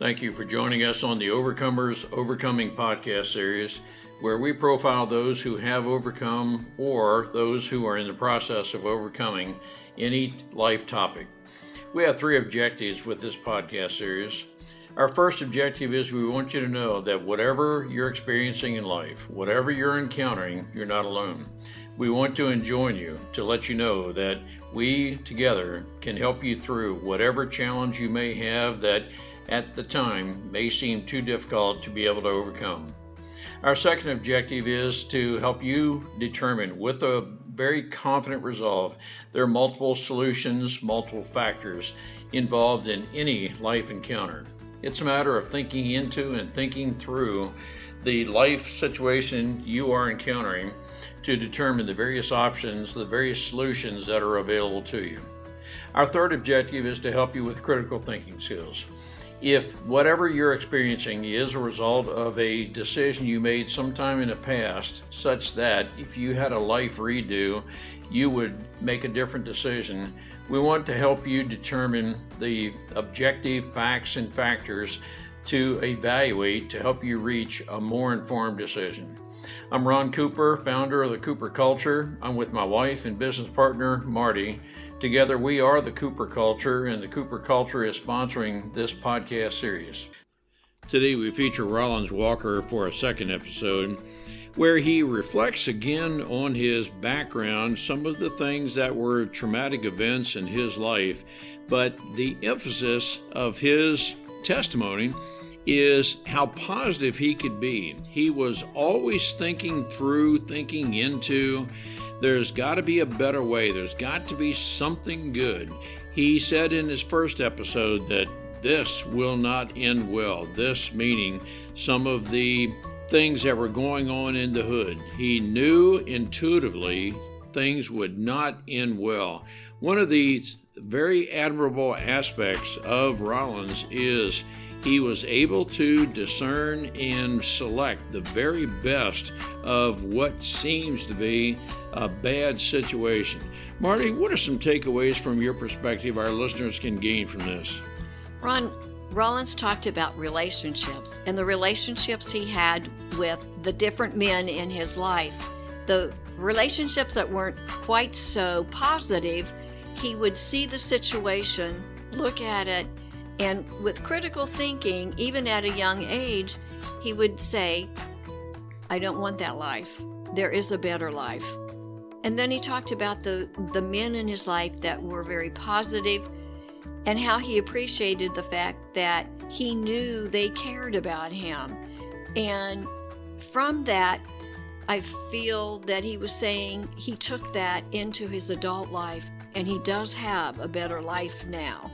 Thank you for joining us on the Overcomers Overcoming podcast series, where we profile those who have overcome or those who are in the process of overcoming any life topic. We have three objectives with this podcast series. Our first objective is we want you to know that whatever you're experiencing in life, whatever you're encountering, you're not alone. We want to join you to let you know that we together can help you through whatever challenge you may have that at the time may seem too difficult to be able to overcome. Our second objective is to help you determine with a very confident resolve there are multiple solutions, multiple factors involved in any life encounter. It's a matter of thinking into and thinking through the life situation you are encountering to determine the various options, the various solutions that are available to you. Our third objective is to help you with critical thinking skills. If whatever you're experiencing is a result of a decision you made sometime in the past, such that if you had a life redo, you would make a different decision, we want to help you determine the objective facts and factors to evaluate to help you reach a more informed decision. I'm Ron Cooper, founder of the Cooper Culture. I'm with my wife and business partner, Marty. Together, we are the Cooper Culture, and the Cooper Culture is sponsoring this podcast series. Today, we feature Rollins Walker for a second episode, where he reflects again on his background, some of the things that were traumatic events in his life, but the emphasis of his testimony is how positive he could be. He was always thinking through, thinking into, there's got to be a better way. There's got to be something good. He said in his first episode that this will not end well. This meaning some of the things that were going on in the hood. He knew intuitively things would not end well. One of the very admirable aspects of Rollins is he was able to discern and select the very best of what seems to be a bad situation. Marty, what are some takeaways from your perspective our listeners can gain from this? Ron, Rollins talked about relationships and the relationships he had with the different men in his life. The relationships that weren't quite so positive, he would see the situation, look at it, and with critical thinking, even at a young age, he would say, I don't want that life. There is a better life. And then he talked about the men in his life that were very positive and how he appreciated the fact that he knew they cared about him. And from that, I feel that he was saying he took that into his adult life, and he does have a better life now.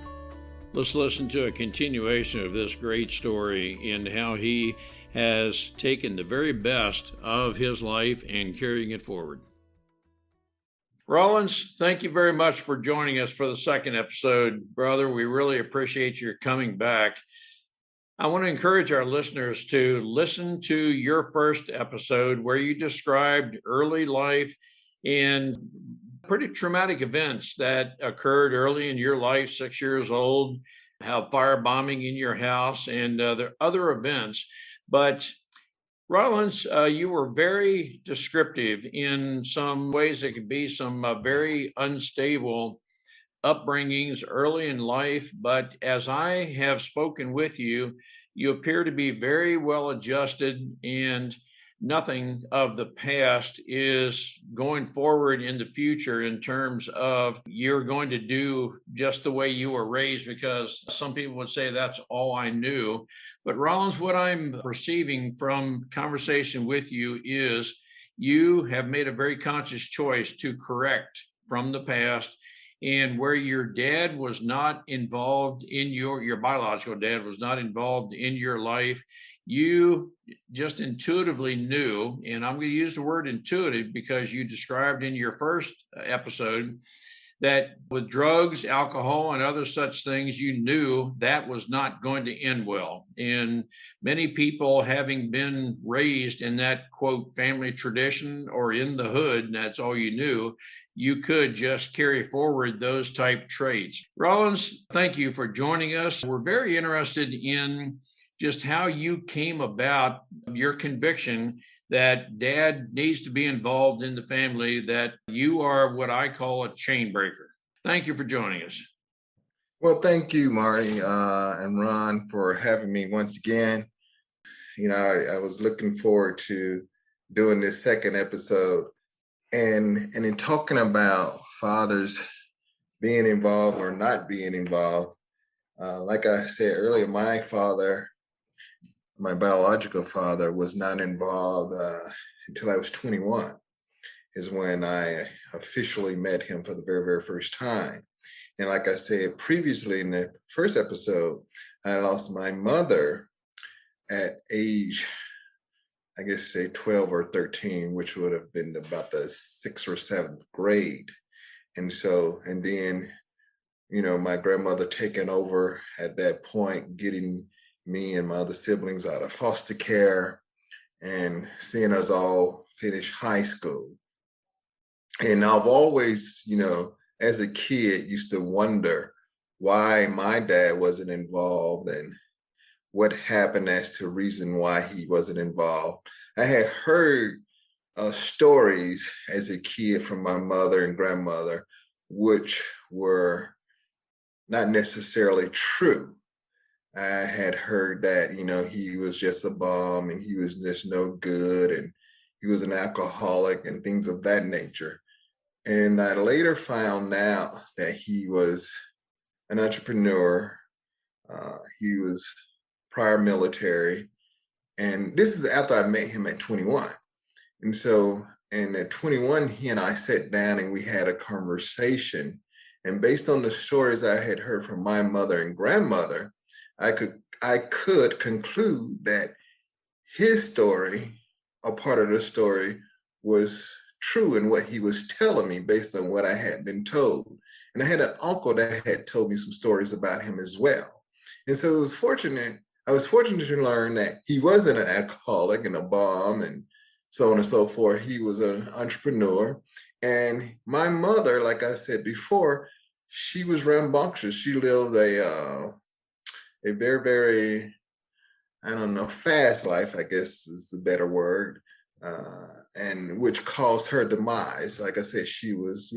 Let's listen to a continuation of this great story and how he has taken the very best of his life and carrying it forward. Rollins, thank you very much for joining us for the second episode. Brother, we really appreciate your coming back. I want to encourage our listeners to listen to your first episode where you described early life and pretty traumatic events that occurred early in your life, 6 years old, how firebombing in your house, and the other events. But Rollins, you were very descriptive in some ways. It could be some very unstable upbringings early in life. But as I have spoken with you, you appear to be very well adjusted, and nothing of the past is going forward in the future in terms of you're going to do just the way you were raised, because some people would say that's all I knew. But Rollins, what I'm perceiving from conversation with you is you have made a very conscious choice to correct from the past, and where your dad was not involved in your biological dad was not involved in your life, you just intuitively knew, and I'm going to use the word intuitive because you described in your first episode that with drugs, alcohol, and other such things, you knew that was not going to end well. And many people, having been raised in that quote family tradition or in the hood, and that's all you knew, you could just carry forward those type traits. Rollins, thank you for joining us. We're very interested in just how you came about your conviction that dad needs to be involved in the family, that you are what I call a chain breaker. Thank you for joining us. Well, thank you, Marty and Ron, for having me once again. I was looking forward to doing this second episode, and in talking about fathers being involved or not being involved. Like I said earlier, my father, my biological father, was not involved until I was 21, is when I officially met him for the very, very first time. And like I said previously in the first episode, I lost my mother at age, I guess say 12 or 13, which would have been about the 6th or 7th grade. And then, my grandmother taking over at that point, getting me and my other siblings out of foster care and seeing us all finish high school. And I've always, as a kid, used to wonder why my dad wasn't involved and what happened as to reason why he wasn't involved. I had heard stories as a kid from my mother and grandmother, which were not necessarily true. I had heard that, he was just a bum and he was just no good and he was an alcoholic and things of that nature. And I later found out that he was an entrepreneur. He was prior military. And this is after I met him at 21. And at 21, he and I sat down and we had a conversation. And based on the stories I had heard from my mother and grandmother, I could conclude that his story, a part of the story, was true in what he was telling me based on what I had been told. And I had an uncle that had told me some stories about him as well. And so I was fortunate to learn that he wasn't an alcoholic and a bum and so on and so forth. He was an entrepreneur. And my mother, like I said before, she was rambunctious. She lived a very, very, fast life, I guess is the better word. And which caused her demise. Like I said, she was,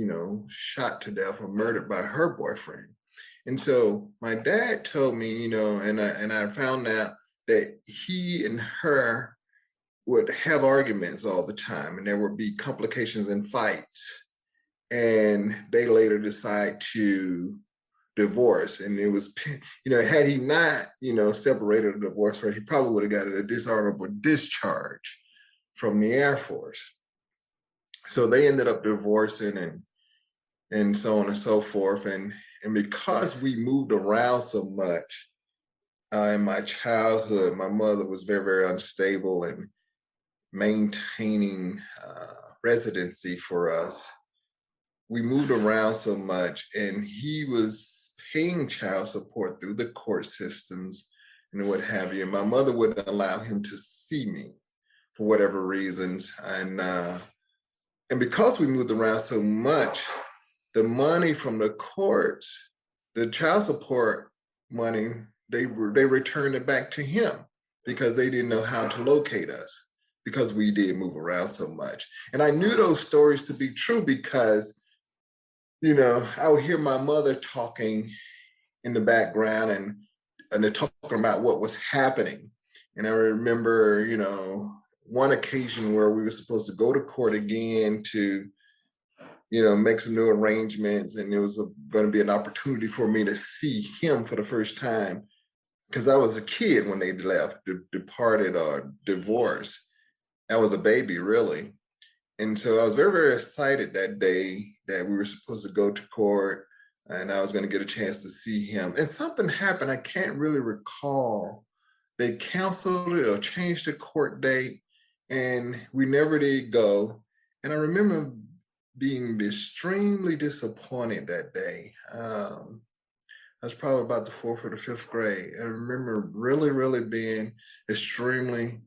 shot to death or murdered by her boyfriend. And so my dad told me, and I found out that he and her would have arguments all the time, and there would be complications and fights. And they later decide to divorce. And it was, had he not, separated or divorced her, he probably would have gotten a dishonorable discharge from the Air Force. So they ended up divorcing and so on and so forth. And because we moved around so much in my childhood, my mother was very, very unstable and maintaining residency for us. We moved around so much, and he was paying child support through the court systems and what have you. And my mother wouldn't allow him to see me for whatever reasons. And because we moved around so much, the money from the courts, the child support money, they returned it back to him because they didn't know how to locate us because we did move around so much. And I knew those stories to be true because, I would hear my mother talking in the background and they're talking about what was happening. And I remember, one occasion where we were supposed to go to court again to, make some new arrangements. And it was going to be an opportunity for me to see him for the first time because I was a kid when they left, departed or divorced. I was a baby, really. And so I was very, very excited that day that we were supposed to go to court and I was going to get a chance to see him. And something happened. I can't really recall. They canceled it or changed the court date and we never did go. And I remember being extremely disappointed that day. I was probably about the fourth or the fifth grade. I remember really, really being extremely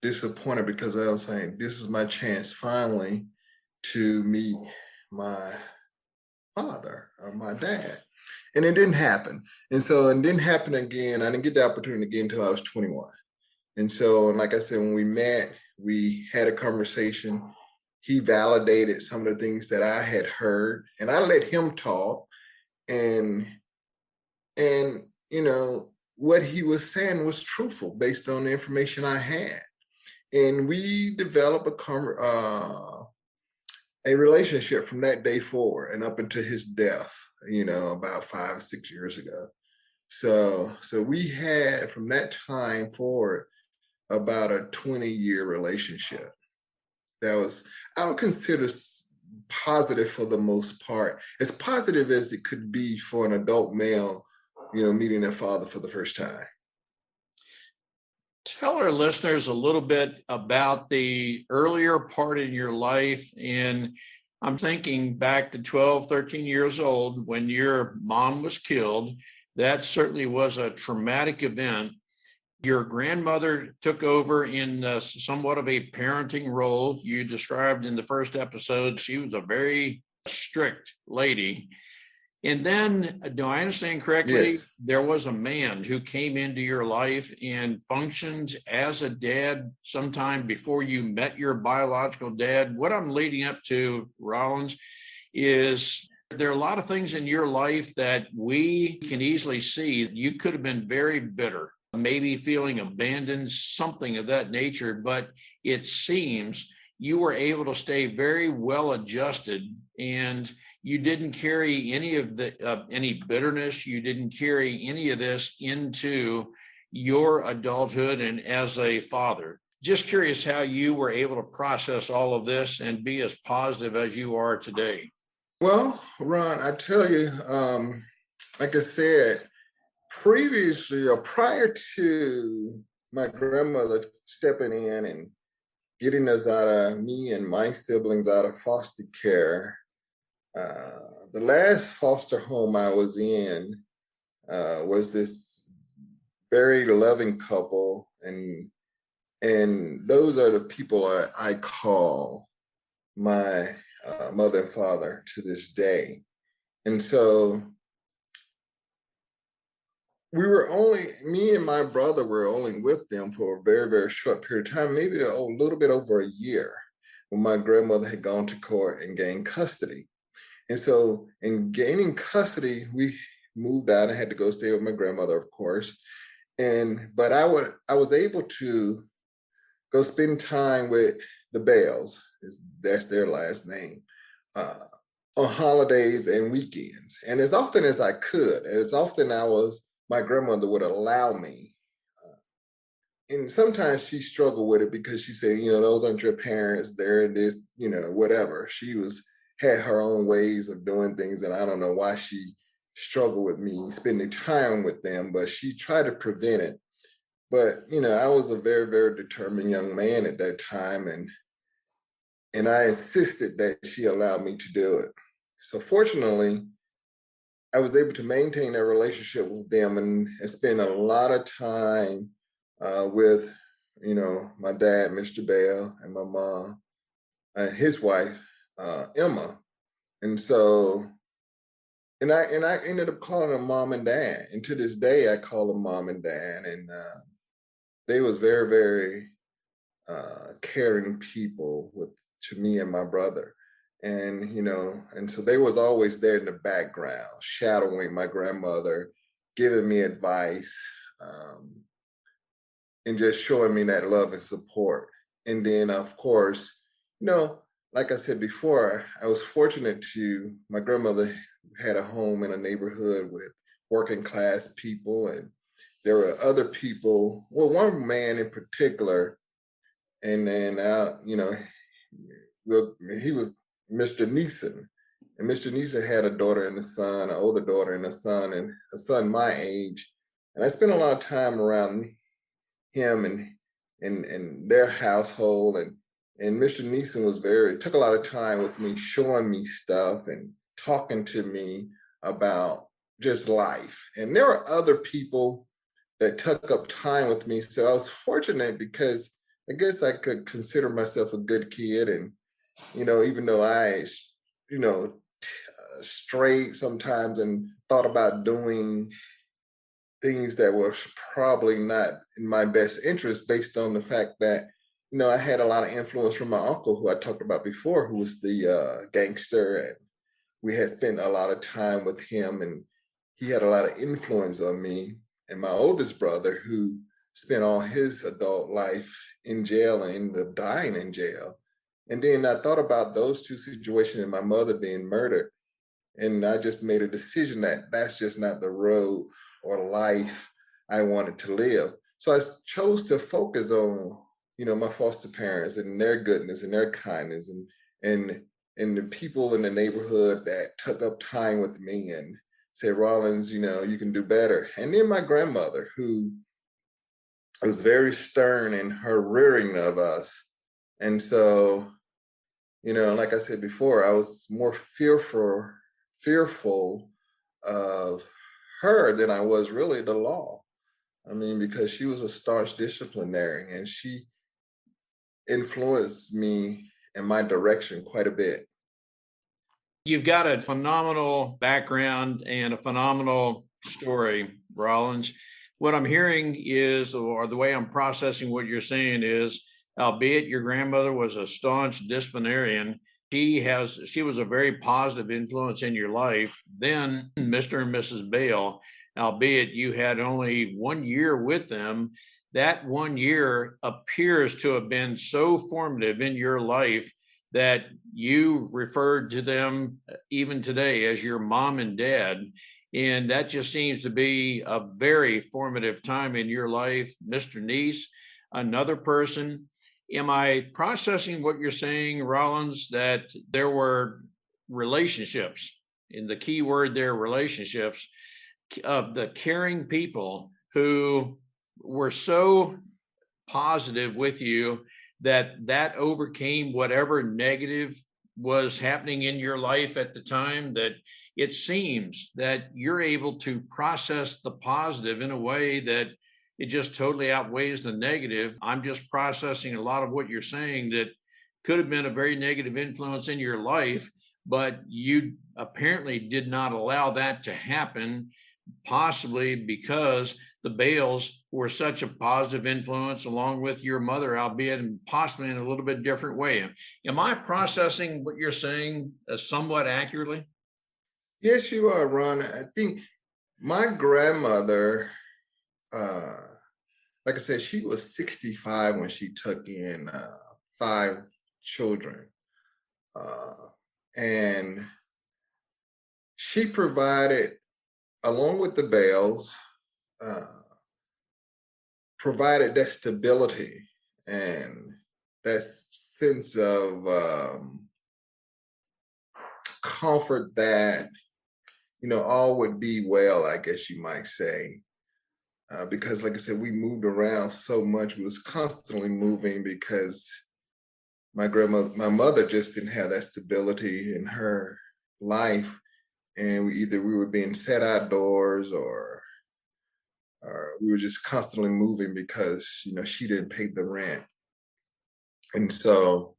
disappointed because I was saying, this is my chance finally to meet my father or my dad. And it didn't happen. And so it didn't happen again. I didn't get the opportunity again until I was 21. And so, like I said, when we met, we had a conversation. He validated some of the things that I had heard, and I let him talk. And what he was saying was truthful based on the information I had. And we developed a relationship from that day forward and up until his death, about 5 or 6 years ago. So we had from that time forward about a 20-year relationship. That was, I would consider positive for the most part, as positive as it could be for an adult male, meeting their father for the first time. Tell our listeners a little bit about the earlier part in your life. And I'm thinking back to 12, 13 years old when your mom was killed. That certainly was a traumatic event. Your grandmother took over in somewhat of a parenting role. You described in the first episode, she was a very strict lady. And then, do I understand correctly? Yes. There was a man who came into your life and functioned as a dad sometime before you met your biological dad. What I'm leading up to, Rollins, is there are a lot of things in your life that we can easily see. You could have been very bitter, maybe feeling abandoned, something of that nature, but it seems you were able to stay very well adjusted, and you didn't carry any of the any bitterness. You didn't carry any of this into your adulthood and as a father. Just curious how you were able to process all of this and be as positive as you are today. Well, Ron, I tell you, like I said, previously or prior to my grandmother stepping in and getting us out of me and my siblings out of foster care, the last foster home I was in was this very loving couple, and those are the people I call my mother and father to this day. And so me and my brother were only with them for a very, very short period of time, maybe a little bit over a year, when my grandmother had gone to court and gained custody. And so in gaining custody, we moved out and had to go stay with my grandmother, of course. But I was able to go spend time with the Bales, that's their last name, on holidays and weekends. And as often as I could, as often my grandmother would allow me. And sometimes she struggled with it because she said, those aren't your parents, they're this, whatever. She had her own ways of doing things, and I don't know why she struggled with me spending time with them, but she tried to prevent it. But, I was a very, very determined young man at that time, and I insisted that she allowed me to do it. So fortunately, I was able to maintain that relationship with them and spend a lot of time with, my dad, Mr. Bell, and my mom and his wife, Emma. And so, and I ended up calling them mom and dad. And to this day, I call them mom and dad. And they was very, very caring people to me and my brother. And, and so they was always there in the background, shadowing my grandmother, giving me advice, and just showing me that love and support. And then, of course, like I said before, I was fortunate my grandmother had a home in a neighborhood with working class people. And there were other people, well, one man in particular, and then, he was Mr. Neeson. And Mr. Neeson had a daughter and a son, an older daughter and a son my age. And I spent a lot of time around him and their household. And Mr. Neeson took a lot of time with me, showing me stuff and talking to me about just life. And there were other people that took up time with me. So I was fortunate because I guess I could consider myself a good kid. And, even though I, you know, strayed sometimes and thought about doing things that were probably not in my best interest based on the fact that, I had a lot of influence from my uncle who I talked about before, who was the gangster. And we had spent a lot of time with him, and he had a lot of influence on me. And my oldest brother, who spent all his adult life in jail and ended up dying in jail. And then I thought about those two situations and my mother being murdered. And I just made a decision that that's just not the road or life I wanted to live. So I chose to focus on, my foster parents and their goodness and their kindness, and the people in the neighborhood that took up time with me and said, Rollins, you can do better. And then my grandmother, who was very stern in her rearing of us. And so, like I said before, I was more fearful of her than I was really the law. I mean, because she was a staunch disciplinarian and she influenced me in my direction quite a bit. You've got a phenomenal background and a phenomenal story, Rollins. What I'm hearing is, or the way I'm processing what you're saying is, albeit your grandmother was a staunch disciplinarian, she was a very positive influence in your life. Then Mr. and Mrs. Bale, albeit you had only 1 year with them, that 1 year appears to have been so formative in your life that you referred to them even today as your mom and dad. And that just seems to be a very formative time in your life. Mr. Neese, another person. Am I processing what you're saying, Rollins, that there were relationships, and the key word there, relationships, of the caring people who were so positive with you that overcame whatever negative was happening in your life at the time, that it seems that you're able to process the positive in a way that it just totally outweighs the negative. I'm just processing a lot of what you're saying that could have been a very negative influence in your life, but you apparently did not allow that to happen, possibly because the Bales were such a positive influence along with your mother, albeit possibly in a little bit different way. Am I processing what you're saying somewhat accurately? Yes, you are, Ron. I think my grandmother, like I said, she was 65 when she took in 5 children. And she provided, along with the Bales, uh, provided that stability and that sense of comfort that, all would be well, I guess you might say. Because like I said, we moved around so much. We was constantly moving because my mother just didn't have that stability in her life. And we were being set outdoors or we were just constantly moving because, she didn't pay the rent. And so,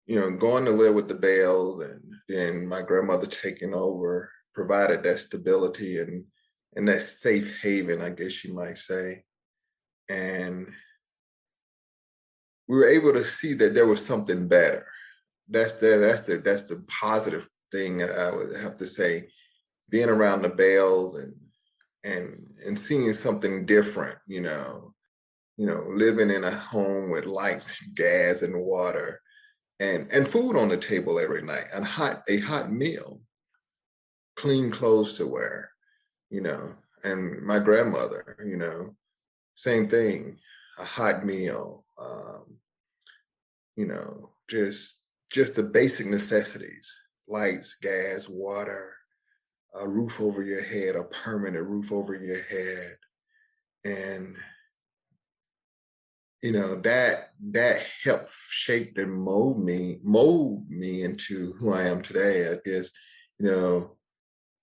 going to live with the Bales and then my grandmother taking over provided that stability and that safe haven, I guess you might say. And we were able to see that there was something better. That's the positive thing that I would have to say. Being around the Bales and seeing something different, living in a home with lights, gas, and water, and food on the table every night, and a hot meal, clean clothes to wear, and my grandmother, same thing, a hot meal, just the basic necessities, lights, gas, water, a roof over your head, a permanent roof over your head. And that helped shape and mold me into who I am today. I guess,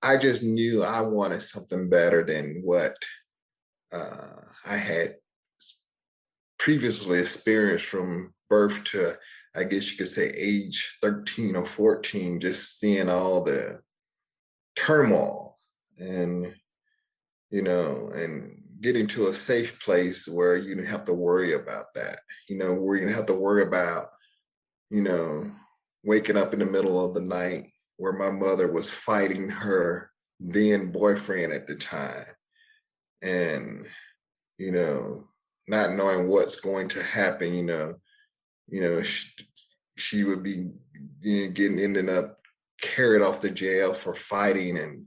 I just knew I wanted something better than what I had previously experienced from birth to, I guess you could say, age 13 or 14, just seeing all the turmoil and, and getting to a safe place where you didn't have to worry about that, where you didn't have to worry about, you know, waking up in the middle of the night where my mother was fighting her then boyfriend at the time. And, you know, not knowing what's going to happen, she would be ending up carried off to jail for fighting and,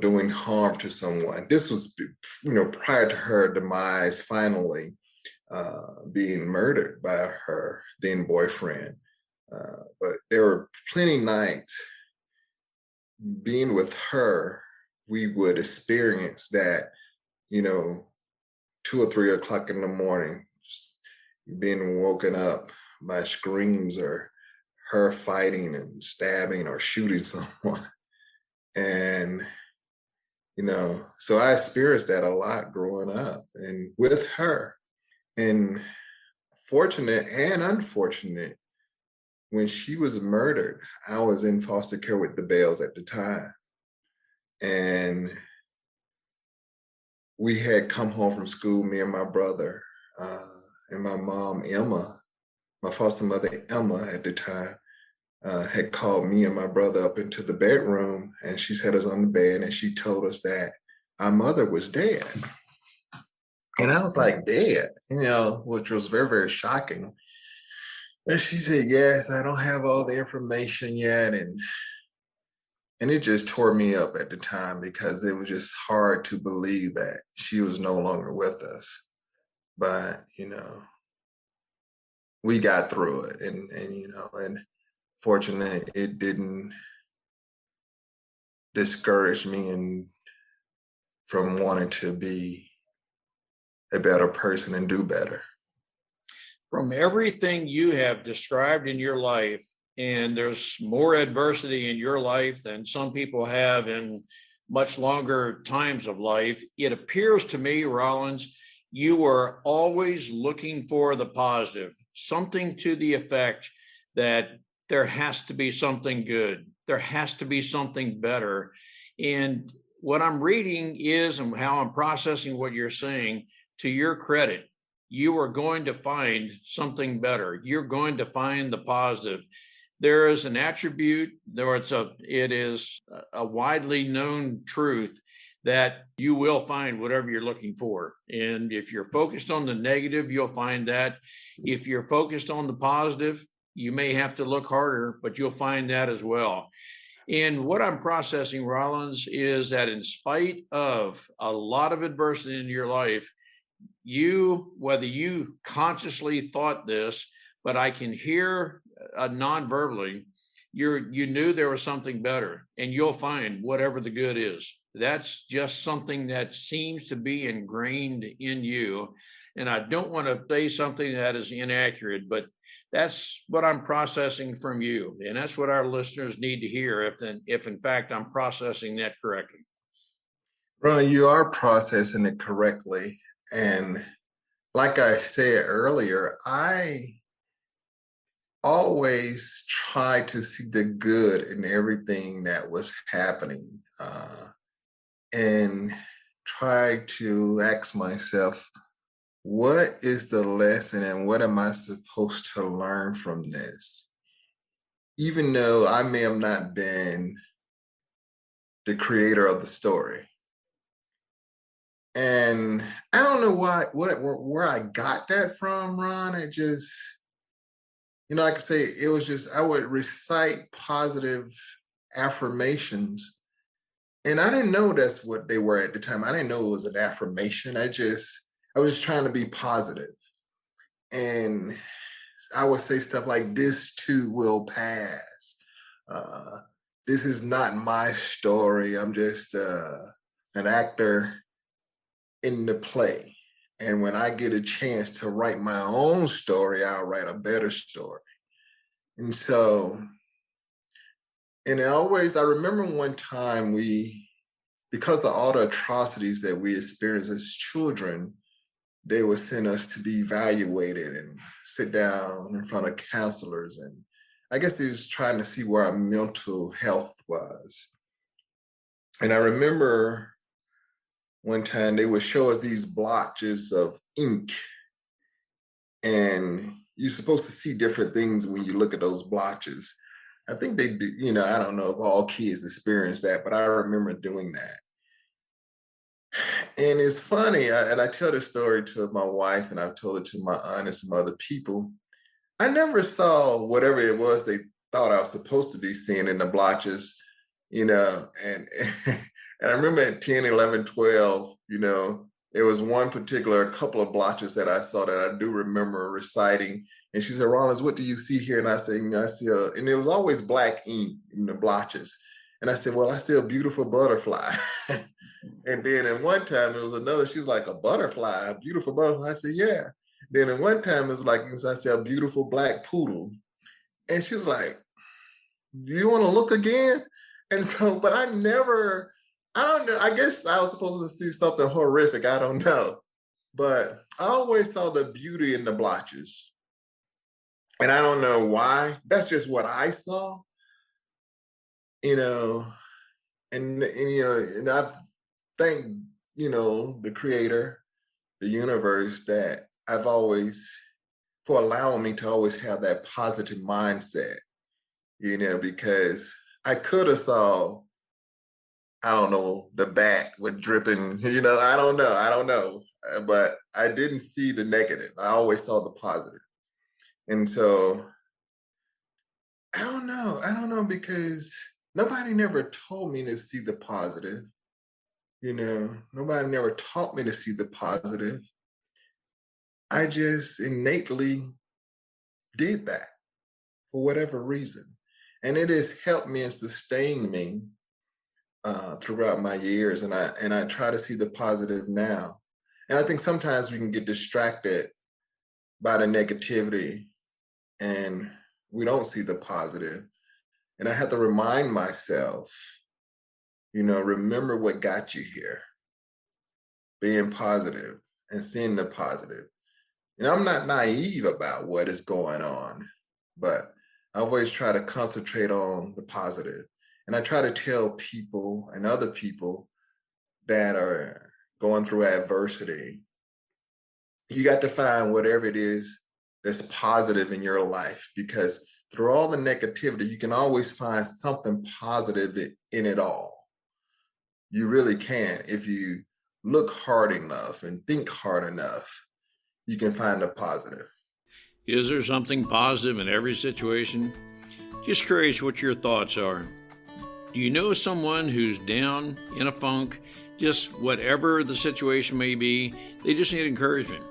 doing harm to someone. This was, prior to her demise finally being murdered by her then boyfriend. But there were plenty nights being with her, we would experience that, 2 or 3 o'clock in the morning, being woken up by screams or her fighting and stabbing or shooting someone. And, so I experienced that a lot growing up and with her. And fortunate and unfortunate, when she was murdered, I was in foster care with the Bales at the time. And we had come home from school, me and my brother, and my mom, Emma, my foster mother, Emma, at the time, had called me and my brother up into the bedroom, and she set us on the bed, and she told us that our mother was dead. And I was like, dead, which was very, very shocking. And she said, yes, I don't have all the information yet. And it just tore me up at the time because it was just hard to believe that she was no longer with us. But, we got through it. And fortunately, it didn't discourage me from wanting to be a better person and do better. From everything you have described in your life, and there's more adversity in your life than some people have in much longer times of life, it appears to me, Rollins, you are always looking for the positive, something to the effect that there has to be something good, there has to be something better. And what I'm reading is, and how I'm processing what you're saying, to your credit, you are going to find something better. You're going to find the positive. There is an attribute, it is a widely known truth that you will find whatever you're looking for. And if you're focused on the negative, you'll find that. If you're focused on the positive, you may have to look harder, but you'll find that as well. And what I'm processing, Rollins, is that in spite of a lot of adversity in your life, whether you consciously thought this, but I can hear non-verbally, you knew there was something better, and you'll find whatever the good is. That's just something that seems to be ingrained in you. And I don't want to say something that is inaccurate, but that's what I'm processing from you. And that's what our listeners need to hear if in fact I'm processing that correctly. Ron, you are processing it correctly. And like I said earlier, I always try to see the good in everything that was happening, and try to ask myself, what is the lesson and what am I supposed to learn from this? Even though I may have not been the creator of the story. And I don't know where I got that from, Ron. It just, like I say, it was just, I would recite positive affirmations. And I didn't know that's what they were at the time. I didn't know it was an affirmation. I was just trying to be positive. And I would say stuff like, this too will pass. This is not my story. I'm just an actor in the play. And when I get a chance to write my own story, I'll write a better story. And so, and I remember one time because of all the atrocities that we experienced as children, they would send us to be evaluated and sit down in front of counselors. And I guess they was trying to see where our mental health was. And I remember one time they would show us these blotches of ink, and you're supposed to see different things when you look at those blotches. I think they do, I don't know if all kids experience that, but I remember doing that. And it's funny, and I tell this story to my wife, and I've told it to my aunt and some other people. I never saw whatever it was they thought I was supposed to be seeing in the blotches, and and I remember at 10, 11, 12, there was one particular couple of blotches that I saw that I do remember reciting. And she said, Rollins, what do you see here? And I said, I see and it was always black ink in the blotches. And I said, well, I see a beautiful butterfly. And then in one time, there was another, she's like, a butterfly, a beautiful butterfly. I said, yeah. Then in one time, it was like, I said, a beautiful black poodle. And she was like, do you want to look again? And so, but I don't know, I guess I was supposed to see something horrific. I don't know. But I always saw the beauty in the blotches. And I don't know why. That's just what I saw. And I thank, the creator, the universe, that I've always, for allowing me to always have that positive mindset, because I could have saw, I don't know, the bat with dripping, I don't know. But I didn't see the negative. I always saw the positive. And so, I don't know, because nobody never told me to see the positive. Nobody never taught me to see the positive. I just innately did that for whatever reason. And it has helped me and sustained me throughout my years. And I try to see the positive now. And I think sometimes we can get distracted by the negativity and we don't see the positive. And I have to remind myself, remember what got you here. Being positive and seeing the positive. I'm not naive about what is going on, but I always try to concentrate on the positive. And I try to tell people and other people that are going through adversity, you got to find whatever it is that's positive in your life, because through all the negativity, you can always find something positive in it all. You really can. If you look hard enough and think hard enough, you can find a positive. Is there something positive in every situation? Just curious what your thoughts are. Do you know someone who's down, in a funk, just whatever the situation may be, they just need encouragement.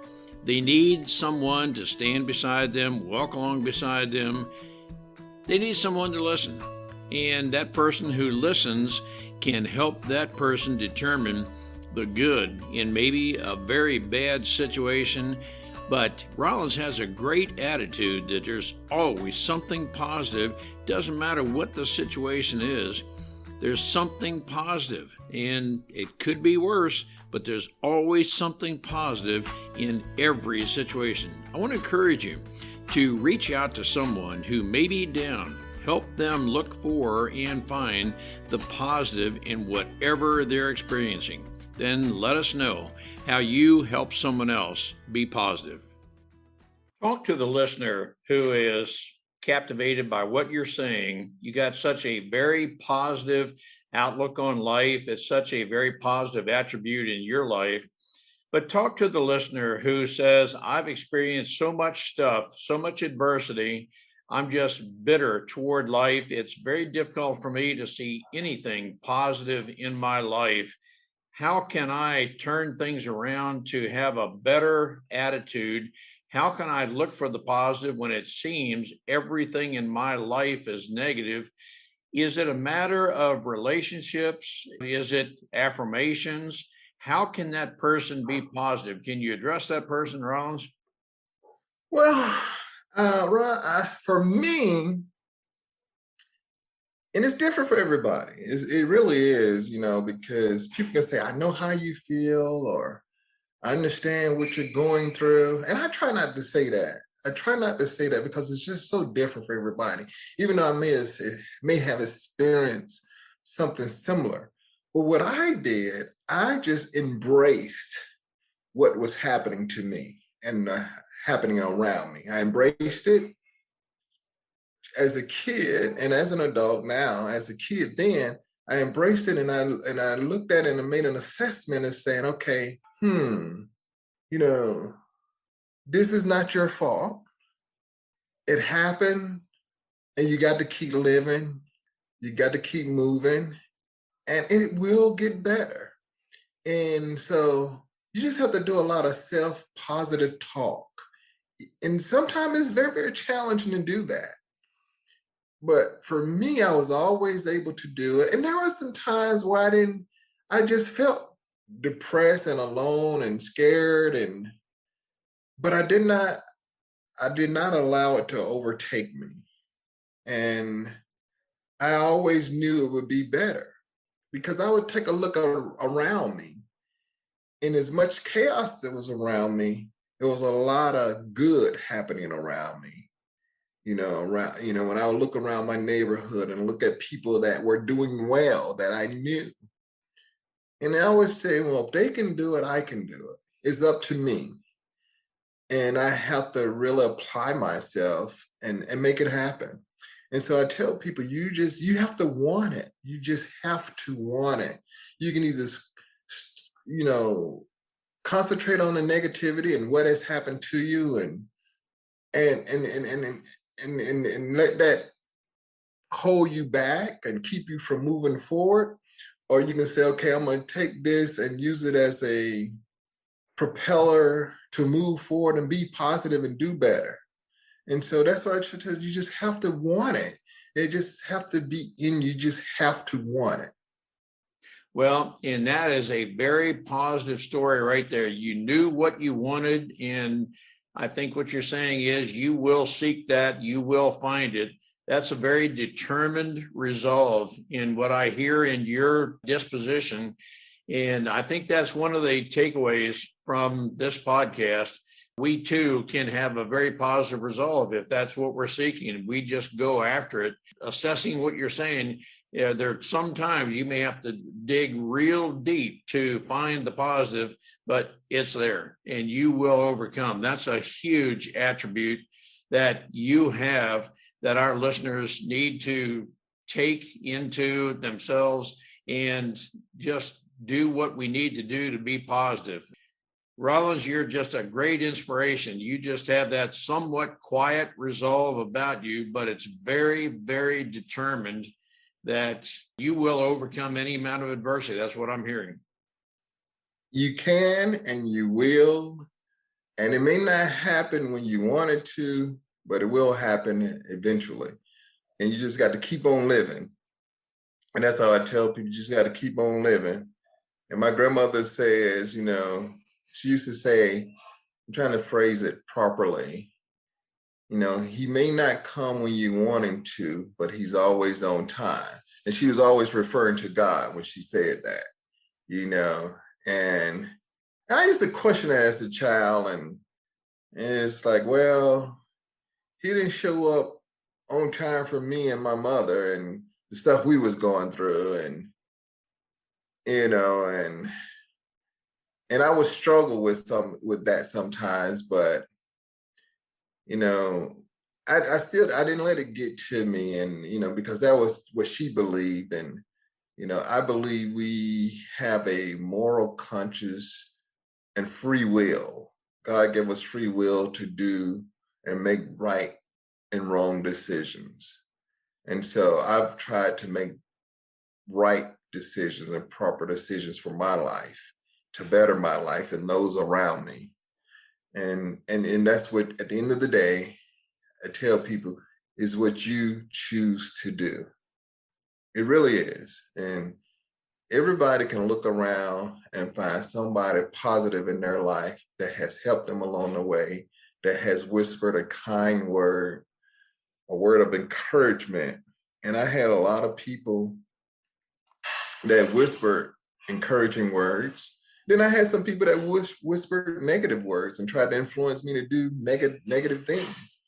They need someone to stand beside them, walk along beside them. They need someone to listen. And that person who listens can help that person determine the good in maybe a very bad situation. But Rollins has a great attitude that there's always something positive. Doesn't matter what the situation is, there's something positive. And it could be worse, but there's always something positive in every situation. I want to encourage you to reach out to someone who may be down. Help them look for and find the positive in whatever they're experiencing. Then let us know how you help someone else be positive. Talk to the listener who is captivated by what you're saying. You got such a very positive outlook on life. It's such a very positive attribute in your life. But talk to the listener who says, I've experienced so much stuff, so much adversity. I'm just bitter toward life. It's very difficult for me to see anything positive in my life. How can I turn things around to have a better attitude? How can I look for the positive when it seems everything in my life is negative? Is it a matter of relationships? Is it affirmations? how can that person be positive? Can you address that person, Rollins? Well, Ron, for me, and it's different for everybody. It really is, because people can say, I know how you feel, or I understand what you're going through. And I try not to say that. I try not to say that because it's just so different for everybody, even though I may have experienced something similar. But what I did, I just embraced what was happening to me and happening around me. I embraced it as a kid and as an adult now. As a kid then, I embraced it, and I looked at it and made an assessment of saying, okay, this is not your fault. It happened, and you got to keep living. You got to keep moving, and it will get better. And so you just have to do a lot of self-positive talk. And sometimes it's very, very challenging to do that. But for me, I was always able to do it. And there were some times where I just felt depressed and alone and scared, but I did not allow it to overtake me. And I always knew it would be better, because I would take a look around me. In as much chaos that was around me, there was a lot of good happening around me. When I would look around my neighborhood and look at people that were doing well that I knew. And I always say, well, if they can do it, I can do it. It's up to me. And I have to really apply myself and make it happen. And so I tell people, you have to want it. You just have to want it. You can either, concentrate on the negativity and what has happened to you and let that hold you back and keep you from moving forward. Or you can say, okay, I'm going to take this and use it as a propeller to move forward and be positive and do better. And so that's what I should tell you. You just have to want it. It just have to be in you. You just have to want it. Well, and that is a very positive story right there. You knew what you wanted, and I think what you're saying is you will seek that, you will find it. That's a very determined resolve in what I hear in your disposition. And I think that's one of the takeaways from this podcast. We too can have a very positive resolve if that's what we're seeking. We just go after it. Assessing what you're saying, there sometimes you may have to dig real deep to find the positive, but it's there and you will overcome. That's a huge attribute that you have that our listeners need to take into themselves and just do what we need to do to be positive. Rollins, you're just a great inspiration. You just have that somewhat quiet resolve about you, but it's very, very determined that you will overcome any amount of adversity. That's what I'm hearing. You can and you will. And it may not happen when you want it to, but it will happen eventually. And you just got to keep on living. And that's how I tell people, you just got to keep on living. And my grandmother says, she used to say, I'm trying to phrase it properly, he may not come when you want him to, but he's always on time. And she was always referring to God when she said that, and I used to question that as a child. And it's like, well, he didn't show up on time for me and my mother and the stuff we was going through. And I would struggle with that sometimes, but I didn't let it get to me, and because that was what she believed, and I believe we have a moral conscience and free will. God gave us free will to do and make right and wrong decisions, and so I've tried to make right decisions and proper decisions for my life, to better my life and those around me. And that's what, at the end of the day, I tell people, is what you choose to do. It really is. And everybody can look around and find somebody positive in their life that has helped them along the way, that has whispered a kind word, a word of encouragement. And I had a lot of people that whispered encouraging words. Then I had some people that whispered negative words and tried to influence me to do negative things.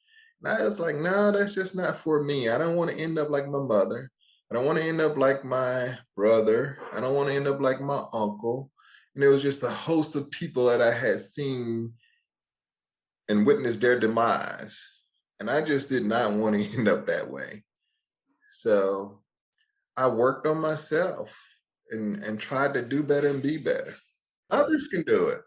And I was like, no, that's just not for me. I don't want to end up like my mother. I don't want to end up like my brother. I don't want to end up like my uncle. And it was just a host of people that I had seen and witnessed their demise. And I just did not want to end up that way. So I worked on myself and tried to do better and be better. Others can do it.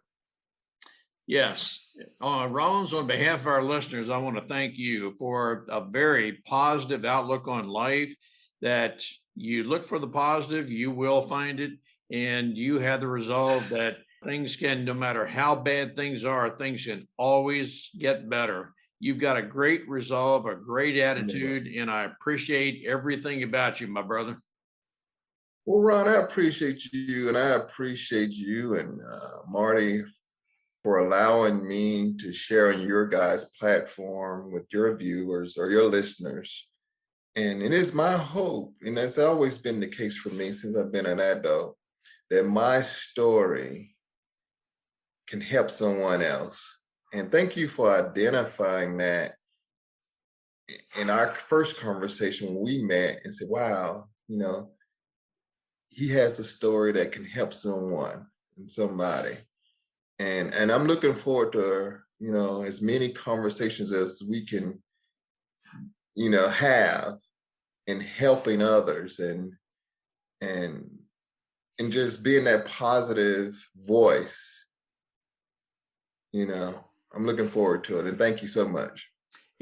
Yes. Rollins, on behalf of our listeners, I want to thank you for a very positive outlook on life, that you look for the positive, you will find it, and you have the resolve that things can, no matter how bad things are, things can always get better. You've got a great resolve, a great attitude, and I appreciate everything about you, my brother. Well, Ron, I appreciate you, and I appreciate you and Marty for allowing me to share on your guys' platform with your viewers or your listeners. And it is my hope, and that's always been the case for me since I've been an adult, that my story can help someone else. And thank you for identifying that in our first conversation when we met and said, wow, he has a story that can help someone and somebody. And I'm looking forward to, as many conversations as we can, have in helping others and just being that positive voice. I'm looking forward to it. And thank you so much.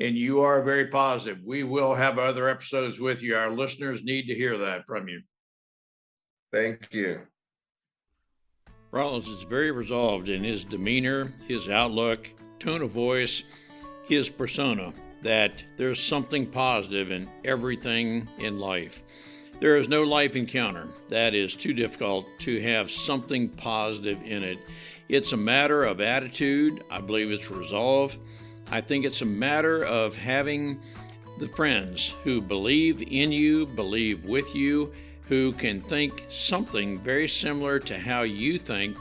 And you are very positive. We will have other episodes with you. Our listeners need to hear that from you. Thank you. Rollins is very resolved in his demeanor, his outlook, tone of voice, his persona, that there's something positive in everything in life. There is no life encounter that is too difficult to have something positive in it. It's a matter of attitude. I believe it's resolve. I think it's a matter of having the friends who believe in you, believe with you, who can think something very similar to how you think,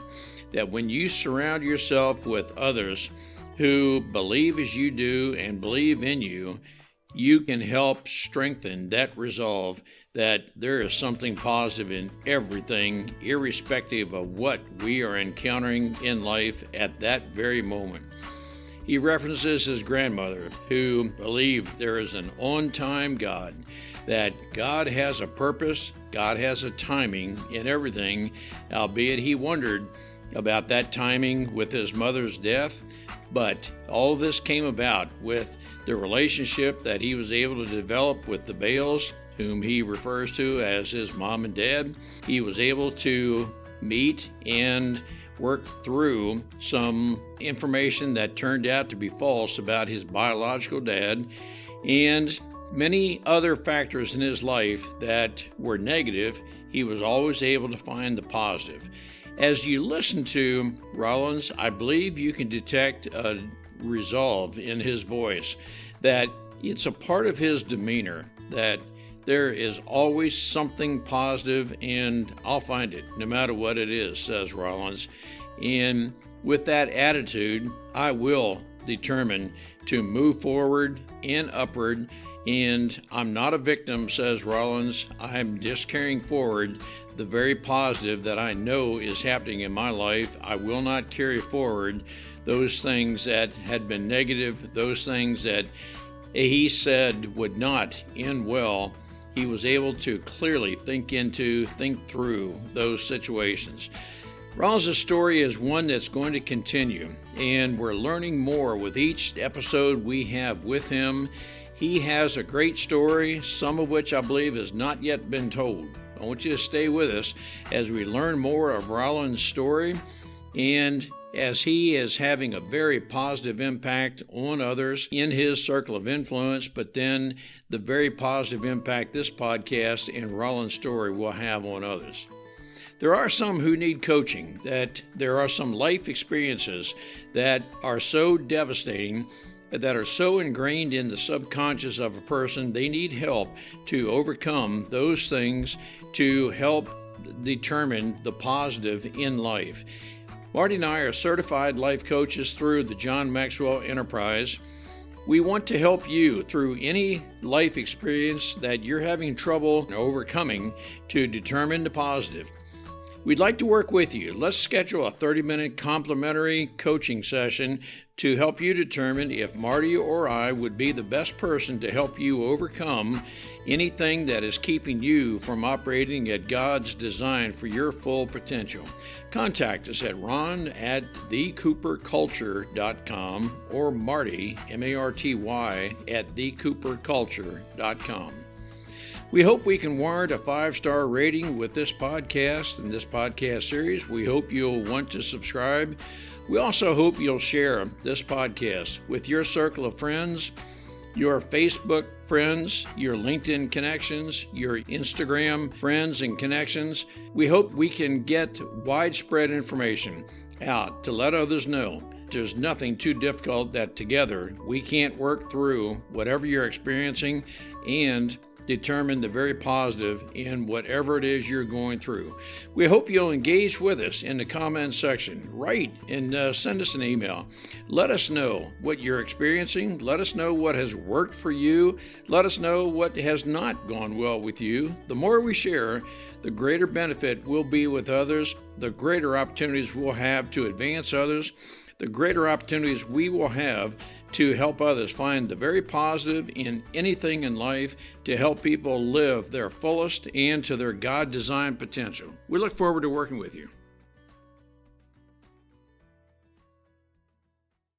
that when you surround yourself with others who believe as you do and believe in you, you can help strengthen that resolve that there is something positive in everything, irrespective of what we are encountering in life at that very moment. He references his grandmother, who believed there is an on-time God, that God has a purpose, God has a timing in everything, albeit he wondered about that timing with his mother's death. But all this came about with the relationship that he was able to develop with the Bales, whom he refers to as his mom and dad. He was able to meet and work through some information that turned out to be false about his biological dad, and many other factors in his life that were negative. He was always able to find the positive. As you listen to Rollins, I believe you can detect a resolve in his voice, that it's a part of his demeanor, that there is always something positive, and I'll find it no matter what it is, says Rollins. And with that attitude, I will determine to move forward and upward. And I'm not a victim, says Rollins. I'm just carrying forward the very positive that I know is happening in my life. I will not carry forward those things that had been negative, those things that he said would not end well. He was able to clearly think through those situations. Rollins' story is one that's going to continue, and we're learning more with each episode we have with him. He has a great story, some of which I believe has not yet been told. I want you to stay with us as we learn more of Rollins' story, and as he is having a very positive impact on others in his circle of influence, but then the very positive impact this podcast and Rollins' story will have on others. There are some who need coaching, that there are some life experiences that are so devastating, that are so ingrained in the subconscious of a person, they need help to overcome those things to help determine the positive in life. Marty and I are certified life coaches through the John Maxwell Enterprise. We want to help you through any life experience that you're having trouble overcoming to determine the positive. We'd like to work with you. Let's schedule a 30-minute complimentary coaching session to help you determine if Marty or I would be the best person to help you overcome anything that is keeping you from operating at God's design for your full potential. Contact us at ron@thecooperculture.com or Marty, M-A-R-T-Y, at thecooperculture.com. We hope we can warrant a 5-star rating with this podcast and this podcast series. We hope you'll want to subscribe. We also hope you'll share this podcast with your circle of friends, your Facebook friends, your LinkedIn connections, your Instagram friends and connections. We hope we can get widespread information out to let others know there's nothing too difficult that together we can't work through whatever you're experiencing and determine the very positive in whatever it is you're going through. We hope you'll engage with us in the comments section. Write and send us an email. Let us know what you're experiencing. Let us know what has worked for you. Let us know what has not gone well with you. The more we share, the greater benefit will be with others, the greater opportunities we'll have to advance others, the greater opportunities we will have to help others find the very positive in anything in life, to help people live their fullest and to their God-designed potential. We look forward to working with you.